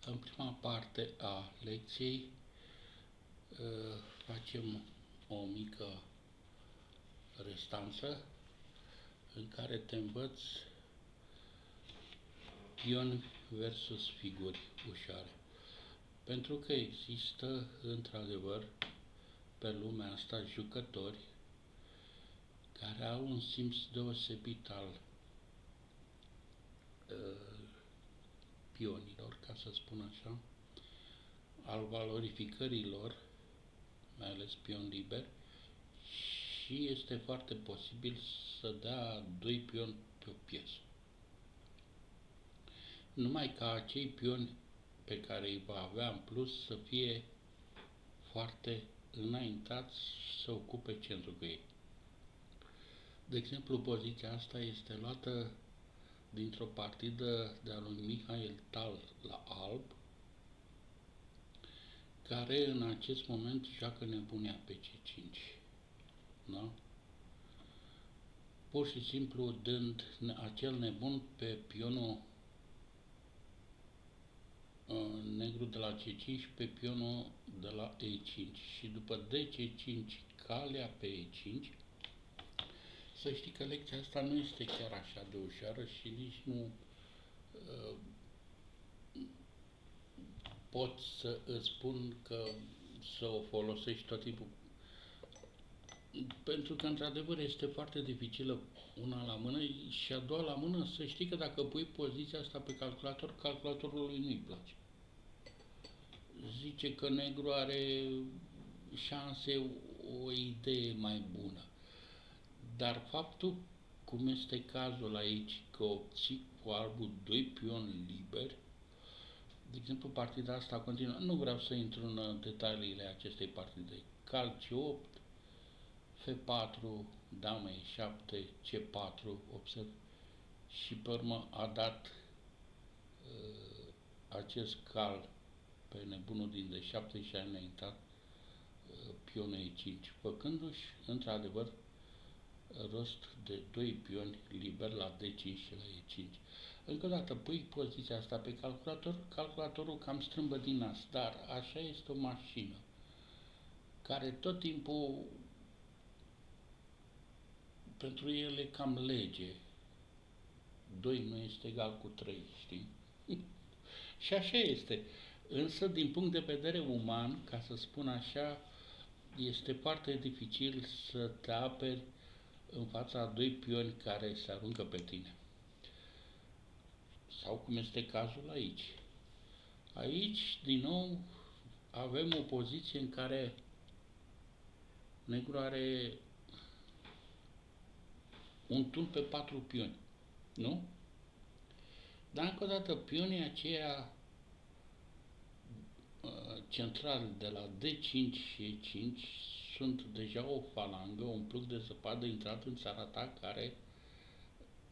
În prima parte a lecției facem o mică restanță în care te învăț pioni versus figuri ușoare. Pentru că există, într-adevăr, pe lumea asta jucători care au un simț deosebit al pionilor, ca să spun așa, al valorificării lor, mai ales pion liber, și este foarte posibil să dea doi pioni pe o piesă. Numai ca acei pioni pe care îi va avea în plus să fie foarte înaintați și să ocupe centrul cu ei. De exemplu, poziția asta este luată dintr-o partidă de-a lui Mihail Tal la alb, care în acest moment joacă nebunia pe C5. Da? Pur și simplu dând acel nebun pe pionul negru de la C5 pe pionul de la E5 și după DC5 calea pe E5. Să știi că lecția asta nu este chiar așa de ușoară și nici nu pot să îți spun că să o folosești tot timpul. Pentru că într-adevăr este foarte dificilă una la mână și a doua la mână, să știi că dacă pui poziția asta pe calculator, calculatorului nu-i place. Zice că negru are șanse, o idee mai bună. Dar faptul, cum este cazul aici, că obții cu albul doi pioni liberi, de exemplu, partida asta continuă. Nu vreau să intru în detaliile acestei partide. Cal C8, F4, damă E7, C4, observ, și pe urmă a dat acest cal pe nebunul din D7 și a înaintat pionul E5, făcându-și, într-adevăr, rost de doi pioni liberi la D5 și la E5. Încă o dată, pui poziția asta pe calculator, calculatorul cam strâmbă din nas, dar așa este o mașină care tot timpul pentru el e cam lege. 2 nu este egal cu 3, știi? Și așa este. Însă, din punct de vedere uman, ca să spun așa, este foarte dificil să te aperi în fața a doi pioni care se aruncă pe tine. Sau cum este cazul aici. Aici, din nou, avem o poziție în care negru are un turn pe 4 pioni, nu? Dar încă o dată, pionii aceia centrali de la D5 și E5 sunt deja o falangă, un plug de zăpadă intrat în țara ta care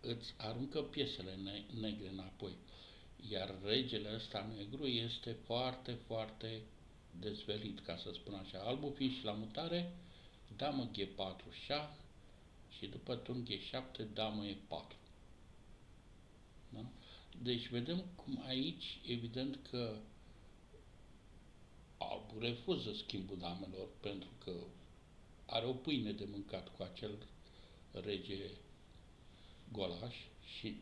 îți aruncă piesele negre înapoi. Iar regele ăsta negru este foarte, foarte dezvelit, ca să spun așa. Albul fiind și la mutare, damă G4, șah și după turn G7, damă E4. Da? Deci vedem cum aici, evident că albul refuză schimbul damelor pentru că are o pâine de mâncat cu acel rege golaș și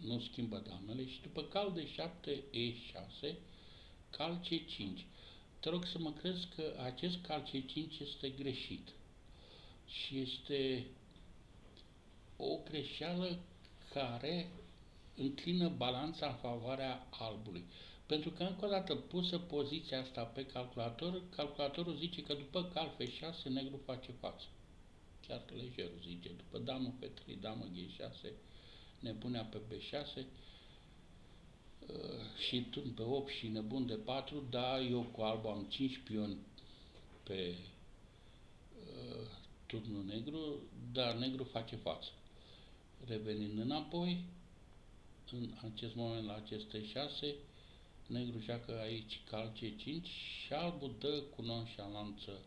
nu schimbă damele și după cal de 7 E6, cal C5. Te rog să mă crezi că acest cal C5 este greșit și este o greșeală care înclină balanța în favoarea albului. Pentru că, încă o dată, pusă poziția asta pe calculator, calculatorul zice că după cal F6, negru face față. Chiar lejer zice, după damă F3, damă G6, nebunea pe B6 și turn pe 8 și nebun de 4, da, eu cu albul am 5 pioni pe turnul negru, dar negru face față. Revenind înapoi, în acest moment la aceste 6, negru joacă aici cal C5 și albul dă cu nonșalanță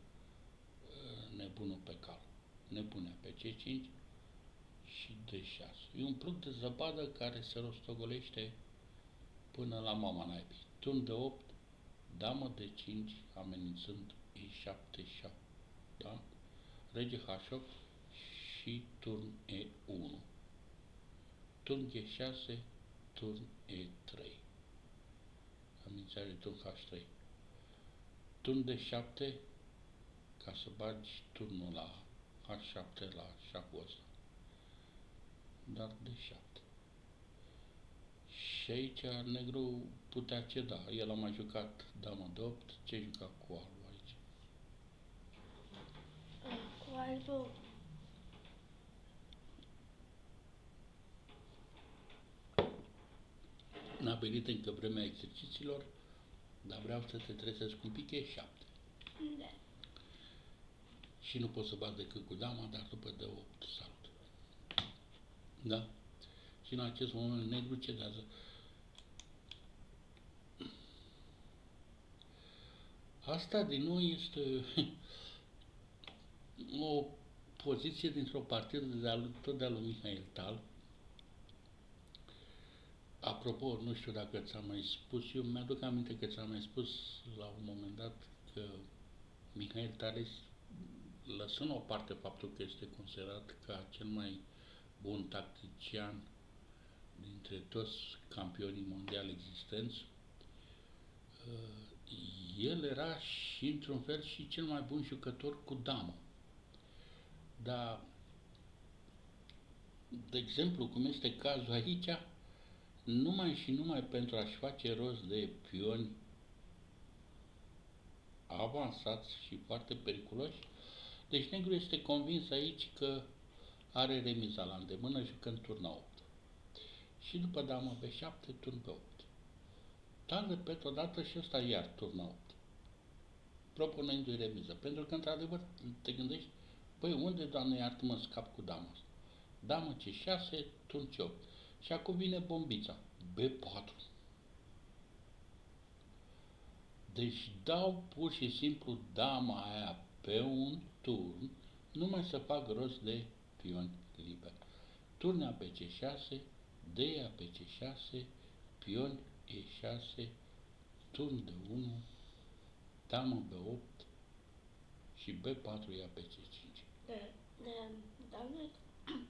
nebunul pe cal. Nebunea pe C5 și D6. E un plug de zăpadă care se rostogolește până la mama naibii. turn de 8, damă de 5, amenințând E7, 7, da? Rege H8 și turn E1. Turn G6, turn E3. Amenințare de turn H3. Turn D7, ca să bagi turnul la H7 la șahul ăsta. Dar D7. Și aici negru putea ceda. El a mai jucat damă de 8. Ce juca cu albul aici? Cu albul. N-a venit încă vremea exercițiilor, dar vreau să te trezesc un pic, e 7. Da. Și nu poți să bați decât cu dama, dar după de 8 salut. Da? Și în acest moment negru cedează. Asta din nou este o poziție dintr-o partidă tot de-a lui Mihail Tal. Apropo, nu știu dacă ți-am mai spus, eu mi-aduc aminte că ți-am mai spus la un moment dat că Mihail Tal, lăsând o parte faptul că este considerat ca cel mai bun tactician dintre toți campionii mondiali existenți, el era și într-un fel și cel mai bun jucător cu damă. Dar, de exemplu, cum este cazul aici, numai și numai pentru a-și face rost de pioni avansați și foarte periculoși, deci negru este convins aici că are remiza la îndemână jucând turna 8. Și după damă B7, turn B8. Dar repet odată și ăsta iar turna 8. Propunându-i remiză. Pentru că, într-adevăr, te gândești, băi, unde, Doamne iartă, mă scap cu dama asta? Damă C6, turn C8. Și acum vine bombița. B4. Deci dau pur și simplu dama aia pe un turn, numai să fac rost de pioni liber. Turn A pe C6, D A pe C6, pion E6, turn de 1, damă B8 și B4 ia pe C5. Doamne,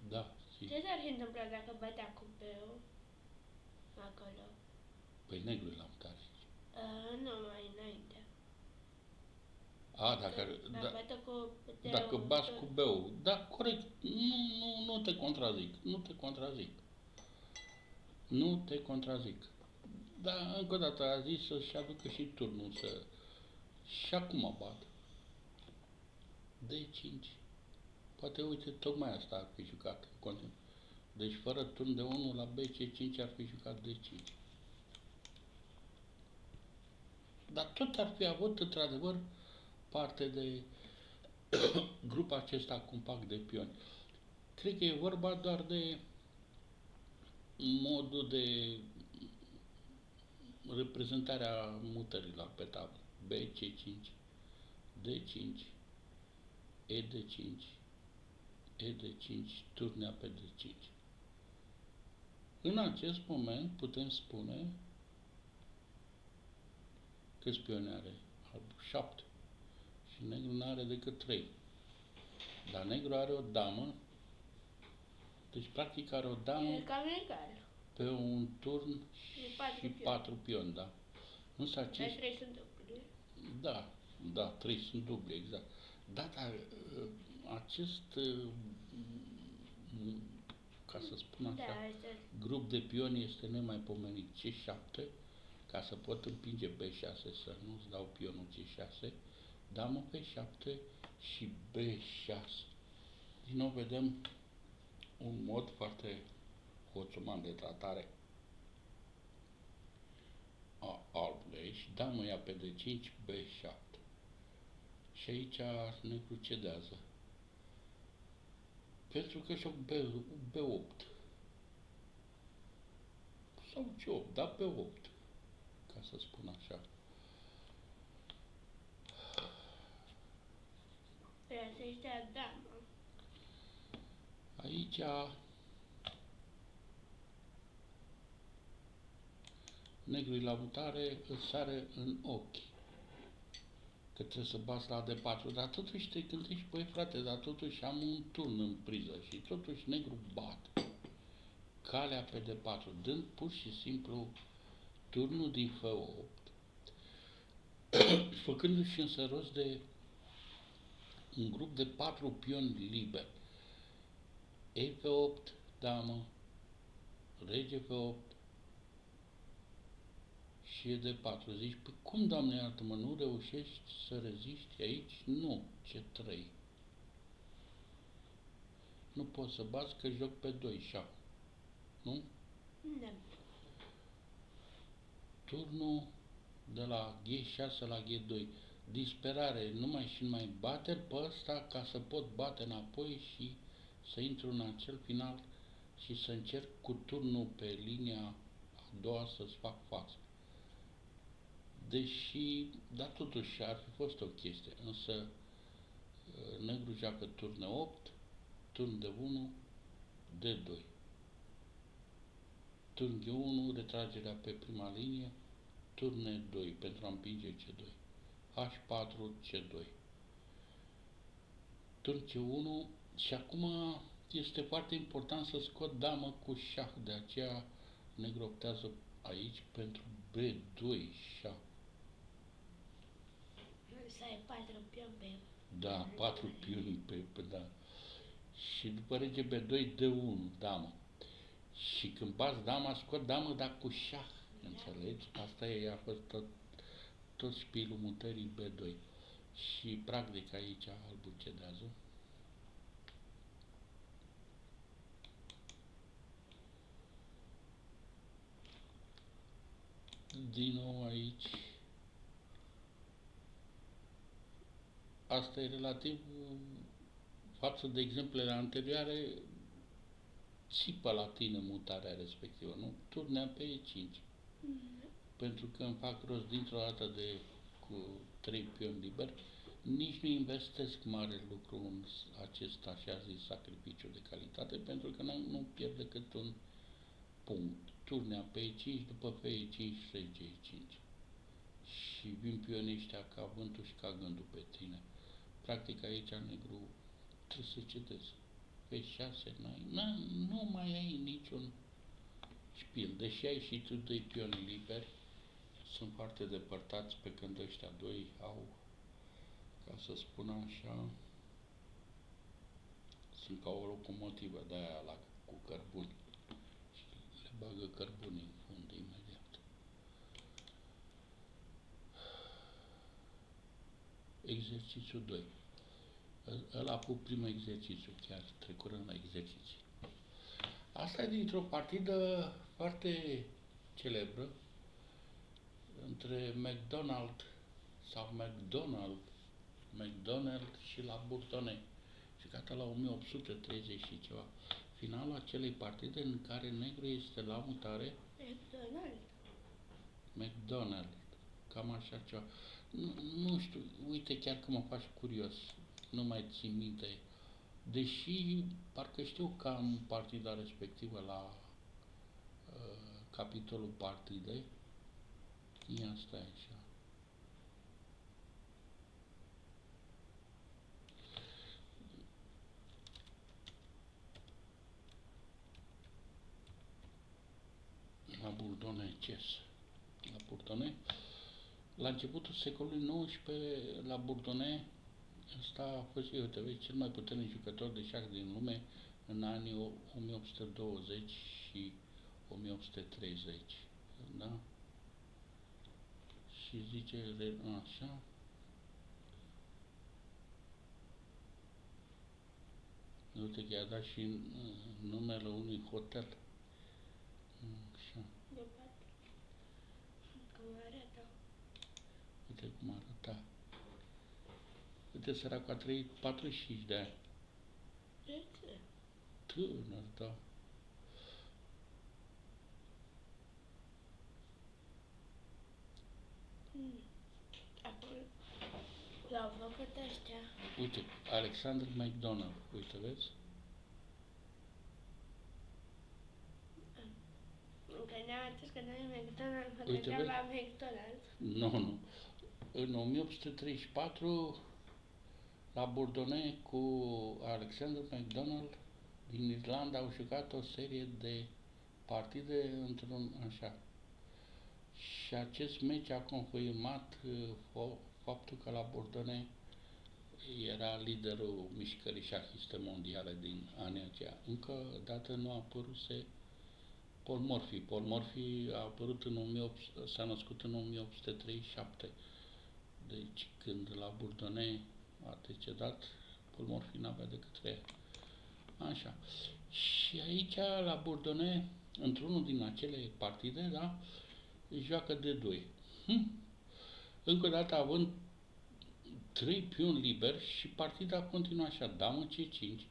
Da, și ce s-ar fi întâmplat dacă bătea cu B-ul acolo? pe negru l-am tare. Nu, mai înainte. A, dacă bați cu B-ul, da, corect, nu te contrazic, nu te contrazic. Dar, încă o dată, a zis să-și aducă și turnul să... Și acum bat. D5. Poate, uite, tocmai asta ar fi jucat. Continuu. Deci, fără turn de 1 la BC5 ar fi jucat D5. Dar tot ar fi avut, într-adevăr, parte de grupul acesta compact de pioni. Cred că e vorba doar de modul de reprezentarea mutărilor pe tablă. BC5, D5, ED5, ED5, turnea pe D5. În acest moment putem spune câți pioni are? 7. Și negru nu are decât 3. Dar negru are o damă, deci practic are o damă E cam egal. pe un turn și 4 4 pioni, da. Însă Dar acești... 3 sunt dubli. Da, 3 sunt dubli, exact. Da, dar acest, ca să spun așa, grup de pioni este nemaipomenit. C7, ca să pot împinge B6, să nu-ți dau pionul C6, damă P7 și B6. Din nou vedem un mod foarte hoțuman de tratare a albului și damă ia pe D5, B7. Și aici negru cedează. Pentru că și-o B8. Sau C8, da, B8. Ca să spun așa. Trebuie să-și dea damă. Aici negrul la mutare îți sare în ochi. Că trebuie să bați la D4, dar totuși te gândești, băi frate, dar totuși am un turn în priză și totuși negru bate calea pe D4, dând pur și simplu turnul din F8, făcându-și însă rost de un grup de 4 pioni liberi. E F8, damă, rege F8 și e D4. Zici, păi cum, Doamne iartă-mă, nu reușești să reziști aici? Nu, C3. Nu poți să bați că joc pe 2 șah, nu? Da. Turnul de la G6 la G2. Disperare, numai și numai bate pe ăsta ca să pot bate înapoi și să intru în acel final și să încerc cu turnul pe linia a doua să-ți fac față. Deși, dar totuși ar fi fost o chestie, însă negru joacă turn 8, turn de 1, D2. Turn G1, retragerea pe prima linie, turn E2 pentru a împinge C2. H4, C2. Turn C1 și acum este foarte important să scot damă cu șah, de aceea negru optează aici pentru B2 șah. Să ai 4 pioni pe... Da, 4 pioni pe da. Și după rege B2, D1, damă. Și când bați dama, scot damă, dar cu șah. Înțelegi? Asta e, a fost tot spilul mutării B2. Și practic aici albul cedează. Din nou aici. Asta e relativ față de exemplele anterioare, țipă la tine mutarea respectivă, nu? Turnea pe E5. Pentru că îmi fac rost dintr-o dată de cu 3 pioni liberi, nici nu investesc mare lucru în acest așa zis sacrificiu de calitate, pentru că nu pierd decât un punct. Turnea pe E5, după pe E5, rege E5. Și vin pionii ăștia ca vântul și ca gândul pe tine. Practic aici negru trebuie să cedezi. Pe 6 nu mai ai niciun șpil. Deși ai și tu 2 pioni liberi, sunt foarte depărtați, pe când ăștia doi au, ca să spun așa, sunt ca o locomotivă de aia cu cărbuni. Și le bagă cărbunii în fund imediat. Exercițiul 2. Ăla a fost primul exercițiu, chiar trecurând la exerciții. Asta e dintr-o partidă foarte celebră între McDonald și la Bourdonnais. Și gata la 1830 și ceva. Finalul acelei partide în care negru este la mutare. McDonald. Cam așa ceva. Nu știu, uite, chiar că mă faci curios. Nu mai țin minte. Deși parcă știu că am partida respectivă la capitolul partidei. Ia stai așa. La Bourdonnais, la Bourdonnais. La începutul secolului XIX, la Bourdonnais, ăsta a fost, uite, vezi, cel mai puternic jucător de șah din lume în anii 1820 și 1830. Da? Și zice așa. Uite că i-a dat și numele unui hotel. Așa. Uite cum arăta. Uite, săracul a trăit 45 de ani. Tânăr, da. Acum l-au făcut ăștia. Uite, Alexander McDonald. Uite, vezi? Încă n-a atunci când ai McDonald's, mă Uite, gândeam vezi? la McDonald's. Nu. În 1834, la Bourdonnais cu Alexander MacDonald din Irlanda au jucat o serie de partide într-un așa. Și acest meci a confirmat faptul că la Bourdonnais era liderul mișcării șahiste mondiale din anii aceia. Încă dată nu a apăruse Paul Morphy. Paul Morphy a apărut s-a născut în 1837. Deci când la Bourdonnais a decedat, Paul Morphy n-avea decât 3 ani. Așa. Și aici, la Bourdonnais, într-unul din acele partide, da, joacă de 2. Încă o dată având 3 pioni liberi și partida continuă așa, damă C5.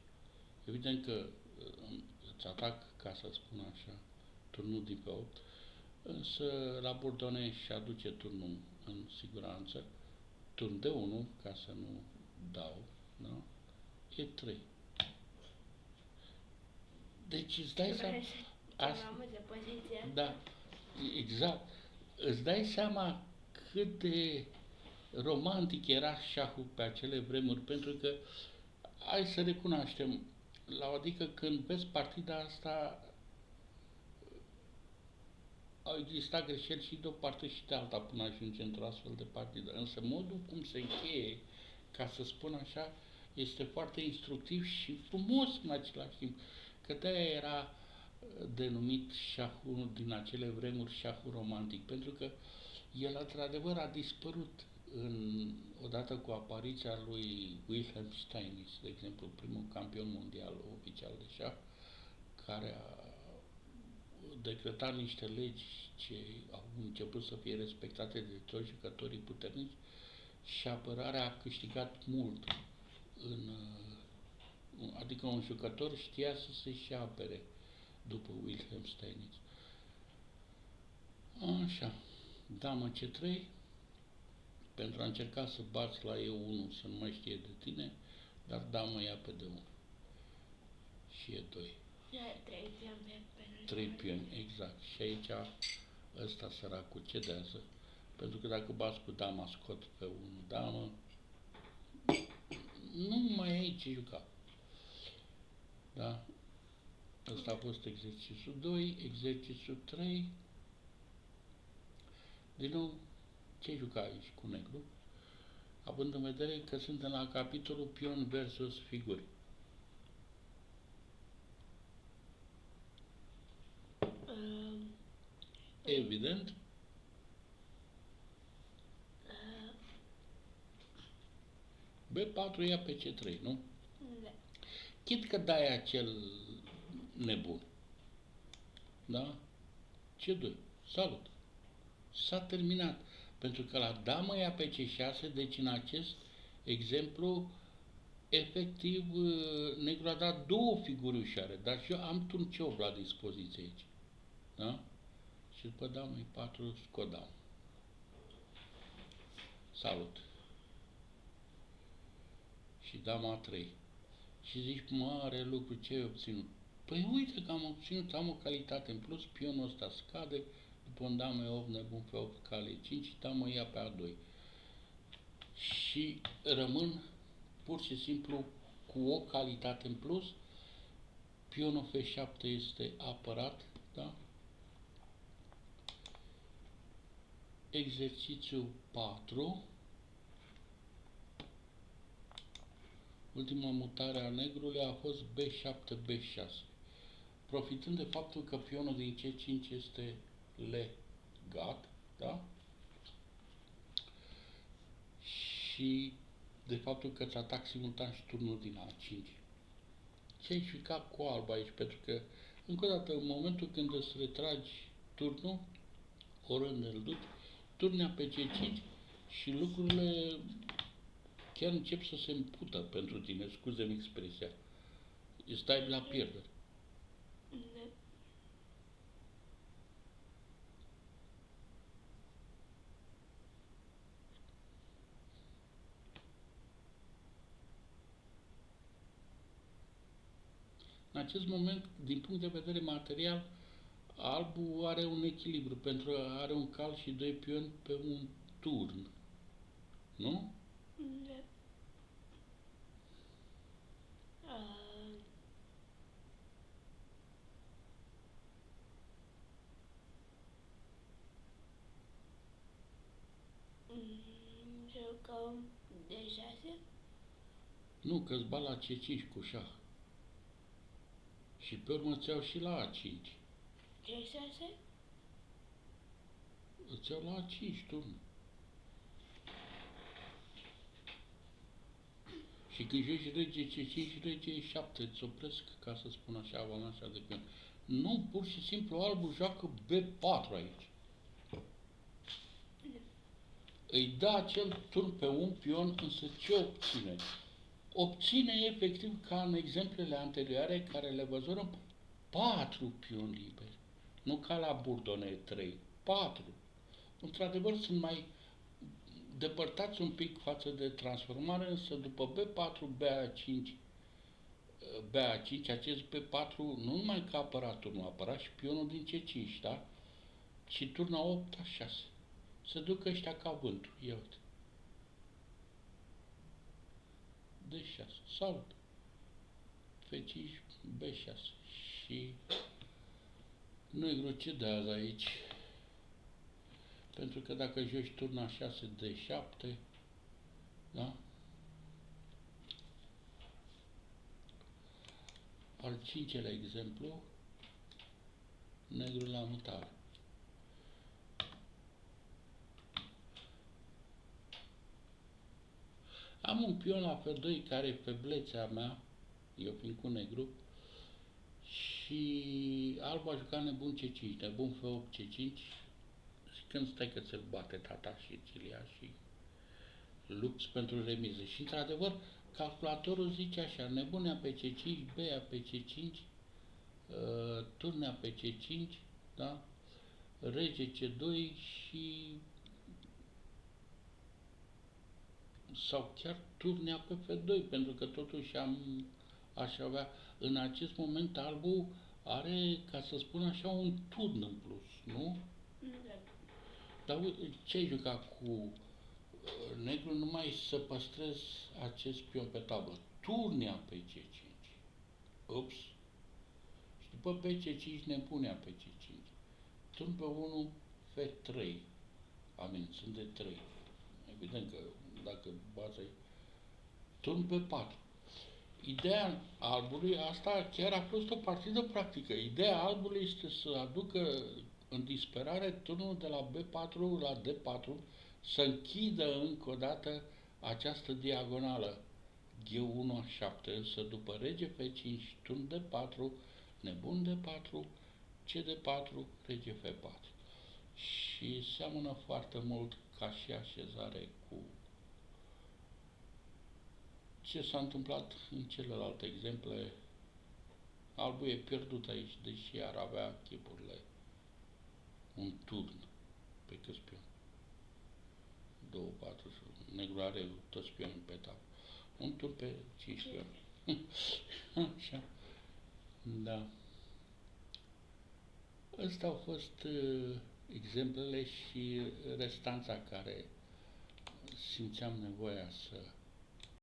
Evident că îți atac, ca să spun așa, turnul din pe 8, însă la Bourdonnais și aduce turnul în siguranță, turn de 1, ca să nu dau, da? E 3. Deci îți dai seama... Asta de poziție. Da, exact. Îți dai seama cât de romantic era șahul pe acele vremuri, pentru că, hai să recunoaștem, adică când vezi partida asta, au existat greșeli și de o parte și de alta până ajunge într-o astfel de partidă. Însă modul cum se încheie, ca să spun așa, este foarte instructiv și frumos în același timp. Că de-aia era denumit șahul din acele vremuri, șahul romantic, pentru că el într-adevăr a dispărut odată cu apariția lui Wilhelm Steinitz, de exemplu, primul campion mondial oficial de șah, care a decretat niște legi ce au început să fie respectate de toți jucătorii puternici și apărarea a câștigat mult. Adică un jucător știa să se și apere după Wilhelm Steinitz. Așa, damă C3, pentru a încerca să bați la E1 să nu mai știe de tine, dar damă ia pe D1. Și E2. Și ai 3 pioni pe penul. 3 pioni, exact. Și aici ăsta săracul cedează. Pentru că dacă bați cu dama, scot pe 1 damă, nu mai ai ce juca. Da? Ăsta a fost exercițiul 2, exercițiul 3. Din nou, ce juca aici cu negru? Având în vedere că suntem la capitolul pion versus figuri. Evident, B4 ia pe C3, nu? Da. Chit că dai acel nebun. Da? C2. Salut. S-a terminat. Pentru că la damă ia pe C6, deci în acest exemplu, efectiv, negru a dat 2 figuri ușoare, dar și eu am turn C8 la dispoziție aici. Da? Și după damă E4, scot damă. Salut. Și dama 3. Și zici, mare lucru, ce ai obținut? Păi uite că am obținut, am o calitate în plus, pionul ăsta scade, după un damă E8, nebun pe 8, cale 5 și damă ia pe A2. Și rămân pur și simplu cu o calitate în plus, pionul F7 este apărat, da? Exercițiul 4. Ultima mutare a negrului a fost B7, B6. Profitând de faptul că pionul din C5 este legat, da? Și de faptul că îți atac simultan și turnul din A5. Ce ai jucat cu alb aici? Pentru că, încă o dată, în momentul când îți retragi turnul, orând îl duci, turnea pe C5 și lucrurile chiar încep să se împută pentru tine, scuze-mi expresia. Stai la pierdere. Da. În acest moment, din punct de vedere material, Albul are un echilibru, pentru că are un cal și doi pioni pe un turn. Nu? Da. Jucăm de 6? Nu, că-ți bat la C5 cu șah. Și pe urmă îți iau și la A5. C6? Îți iau la A5 turn. Și când joci rege C5, rege E7, îți opresc, ca să spun așa, avalanșa de pion. Nu, pur și simplu, albul joacă B4 aici. Îi dă acel turn pe un pion, însă ce obține? Obține efectiv, ca în exemplele anterioare, care le văzurăm, 4 pioni liberi. Nu ca la Burdone 3, 4. Într-adevăr, sunt mai depărtați un pic față de transformare, însă după B4, BA5, acest B4 nu numai că apăra turnul, apăra și pionul din C5, da? Și turna 8 A6. Se duc ăștia ca vântul, ia uite. D6, salut. F5, B6 și negru ce dă aici? Pentru că dacă joci turna 6 D7, da? Al cincelea exemplu, negru la mutare. Am un pion la F2 care e feblețea mea, eu fiind cu negru, și alb a jucat nebun C5, nebun F8 C5, și când stai că ți-l bate tata și ți-l ia și lupți pentru remiză. Și într-adevăr, calculatorul zice așa, nebunea pe C5, Bea pe C5, turnea pe C5, da? Rege C2 și sau chiar turnea pe F2, pentru că totuși aș avea, în acest moment albul are, ca să spun așa, un turn în plus, nu? Da. Dar uite, ce ai jucat cu negru numai să păstrez acest pion pe tablă. Turnea pe C5. Ups. Și după pe C5 nepunea pe C5. Turn pe 1 F3. Amenințând de 3. Evident că dacă baza e turn pe 4. Ideea albului, asta chiar a fost o partidă practică. Ideea albului este să aducă în disperare turnul de la B4 la D4, să închidă încă o dată această diagonală G1 A7, însă după rege F5, turn D4, nebun D4, CD4, rege F4. Și seamănă foarte mult ca și așezare cu ce s-a întâmplat în celelalte exemple. Albul e pierdut aici, deși ar avea chipurile un turn pe câți pioni. 2, 4, negru are toți pionii pe tavă. Un turn pe 5 pioni. Așa. Da. Astea au fost exemplele și restanța care simțeam nevoia să